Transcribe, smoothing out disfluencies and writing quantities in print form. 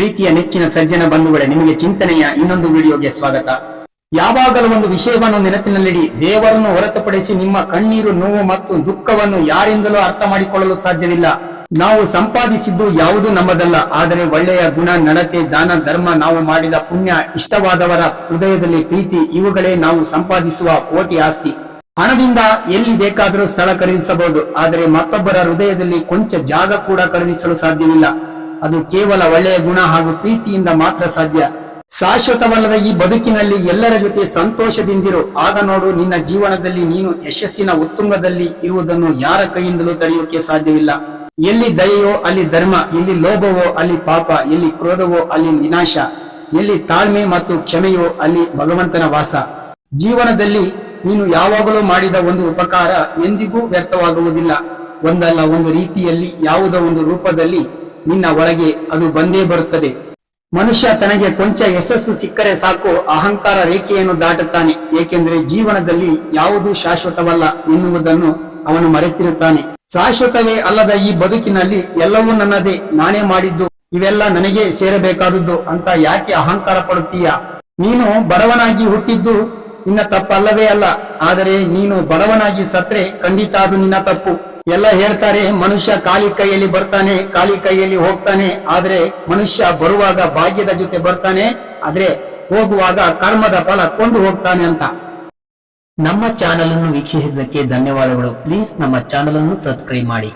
ಪ್ರೀತಿಯ ನೆಚ್ಚಿನ ಸರ್ಜನ ಬಂಧುಗಳೇ, ನಿಮಗೆ ಚಿಂತನೆಯ ಇನ್ನೊಂದು ವಿಡಿಯೋಗೆ ಸ್ವಾಗತ. ಯಾವಾಗಲೂ ಒಂದು ವಿಷಯವನ್ನು ನೆನಪಿನಲ್ಲಿಡಿ. ದೇವರನ್ನು ಹೊರತುಪಡಿಸಿ ನಿಮ್ಮ ಕಣ್ಣೀರು, ನೋವು ಮತ್ತು ದುಃಖವನ್ನು ಯಾರಿಂದಲೂ ಅರ್ಥ ಮಾಡಿಕೊಳ್ಳಲು ಸಾಧ್ಯವಿಲ್ಲ. ನಾವು ಸಂಪಾದಿಸಿದ್ದು ಯಾವುದೂ ನಮ್ಮದಲ್ಲ, ಆದರೆ ಒಳ್ಳೆಯ ಗುಣ, ನಡತೆ, ದಾನ, ಧರ್ಮ, ನಾವು ಮಾಡಿದ ಪುಣ್ಯ, ಇಷ್ಟವಾದವರ ಹೃದಯದಲ್ಲಿ ಪ್ರೀತಿ, ಇವುಗಳೇ ನಾವು ಸಂಪಾದಿಸುವ ಕೋಟಿ ಆಸ್ತಿ. ಹಣದಿಂದ ಎಲ್ಲಿ ಬೇಕಾದರೂ ಸ್ಥಳ ಖರೀದಿಸಬಹುದು, ಆದರೆ ಮತ್ತೊಬ್ಬರ ಹೃದಯದಲ್ಲಿ ಕೊಂಚ ಜಾಗ ಕೂಡ ಖರೀದಿಸಲು ಸಾಧ್ಯವಿಲ್ಲ. ಅದು ಕೇವಲ ಒಳ್ಳೆಯ ಗುಣ ಹಾಗೂ ಪ್ರೀತಿಯಿಂದ ಮಾತ್ರ ಸಾಧ್ಯ. ಶಾಶ್ವತವಲ್ಲದ ಈ ಬದುಕಿನಲ್ಲಿ ಎಲ್ಲರ ಜೊತೆ ಸಂತೋಷದಿಂದಿರು. ಆಗ ನೋಡು, ನಿನ್ನ ಜೀವನದಲ್ಲಿ ನೀನು ಯಶಸ್ಸಿನ ಉತ್ತುಂಗದಲ್ಲಿ ಇರುವುದನ್ನು ಯಾರ ಕೈಯಿಂದಲೂ ತಡೆಯೋಕೆ ಸಾಧ್ಯವಿಲ್ಲ. ಎಲ್ಲಿ ದಯೆಯೋ ಅಲ್ಲಿ ಧರ್ಮ, ಎಲ್ಲಿ ಲೋಭವೋ ಅಲ್ಲಿ ಪಾಪ, ಎಲ್ಲಿ ಕ್ರೋಧವೋ ಅಲ್ಲಿ ವಿನಾಶ, ಎಲ್ಲಿ ತಾಳ್ಮೆ ಮತ್ತು ಕ್ಷಮೆಯೋ ಅಲ್ಲಿ ಭಗವಂತನ ವಾಸ. ಜೀವನದಲ್ಲಿ ನೀನು ಯಾವಾಗಲೂ ಮಾಡಿದ ಒಂದು ಉಪಕಾರ ಎಂದಿಗೂ ವ್ಯರ್ಥವಾಗುವುದಿಲ್ಲ. ಒಂದಲ್ಲ ಒಂದು ರೀತಿಯಲ್ಲಿ, ಯಾವುದೋ ಒಂದು ರೂಪದಲ್ಲಿ ನಿನ್ನ ಒಳಗೆ ಅದು ಬಂದೇ ಬರುತ್ತದೆ. ಮನುಷ್ಯ ತನಗೆ ಕೊಂಚ ಯಶಸ್ಸು ಸಿಕ್ಕರೆ ಸಾಕು, ಅಹಂಕಾರ ರೇಖೆಯನ್ನು ದಾಟುತ್ತಾನೆ. ಏಕೆಂದರೆ ಜೀವನದಲ್ಲಿ ಯಾವುದೂ ಶಾಶ್ವತವಲ್ಲ ಎನ್ನುವುದನ್ನು ಅವನು ಮರೆತಿರುತ್ತಾನೆ. ಶಾಶ್ವತವೇ ಅಲ್ಲದ ಈ ಬದುಕಿನಲ್ಲಿ ಎಲ್ಲವೂ ನನ್ನದೇ, ನಾನೇ ಮಾಡಿದ್ದು, ಇವೆಲ್ಲ ನನಗೆ ಸೇರಬೇಕಾದದ್ದು ಅಂತ ಯಾಕೆ ಅಹಂಕಾರ ಪಡುತ್ತೀಯ? ನೀನು ಬಡವನಾಗಿ ಹುಟ್ಟಿದ್ದು ನಿನ್ನ ತಪ್ಪಲ್ಲವೇ ಅಲ್ಲ, ಆದರೆ ನೀನು ಬಡವನಾಗಿ ಸತ್ರೆ ಖಂಡಿತ ಅದು ನಿನ್ನ ತಪ್ಪು. ಎಲ್ಲ ಹೇಳ್ತಾರೆ, ಮನುಷ್ಯ ಖಾಲಿ ಕೈಯಲ್ಲಿ ಬರ್ತಾನೆ, ಖಾಲಿ ಕೈಯಲ್ಲಿ ಹೋಗ್ತಾನೆ. ಆದ್ರೆ ಮನುಷ್ಯ ಬರುವಾಗ ಭಾಗ್ಯದ ಜೊತೆ ಬರ್ತಾನೆ, ಆದ್ರೆ ಹೋಗುವಾಗ ಕರ್ಮದ ಫಲ ಕೊಂಡು ಹೋಗ್ತಾನೆ ಅಂತ. ನಮ್ಮ ಚಾನಲ್ ಅನ್ನು ವೀಕ್ಷಿಸಿದ್ದಕ್ಕೆ ಧನ್ಯವಾದಗಳು. ಪ್ಲೀಸ್ ನಮ್ಮ ಚಾನಲ್ ಅನ್ನು ಸಬ್ಸ್ಕ್ರೈಬ್ ಮಾಡಿ.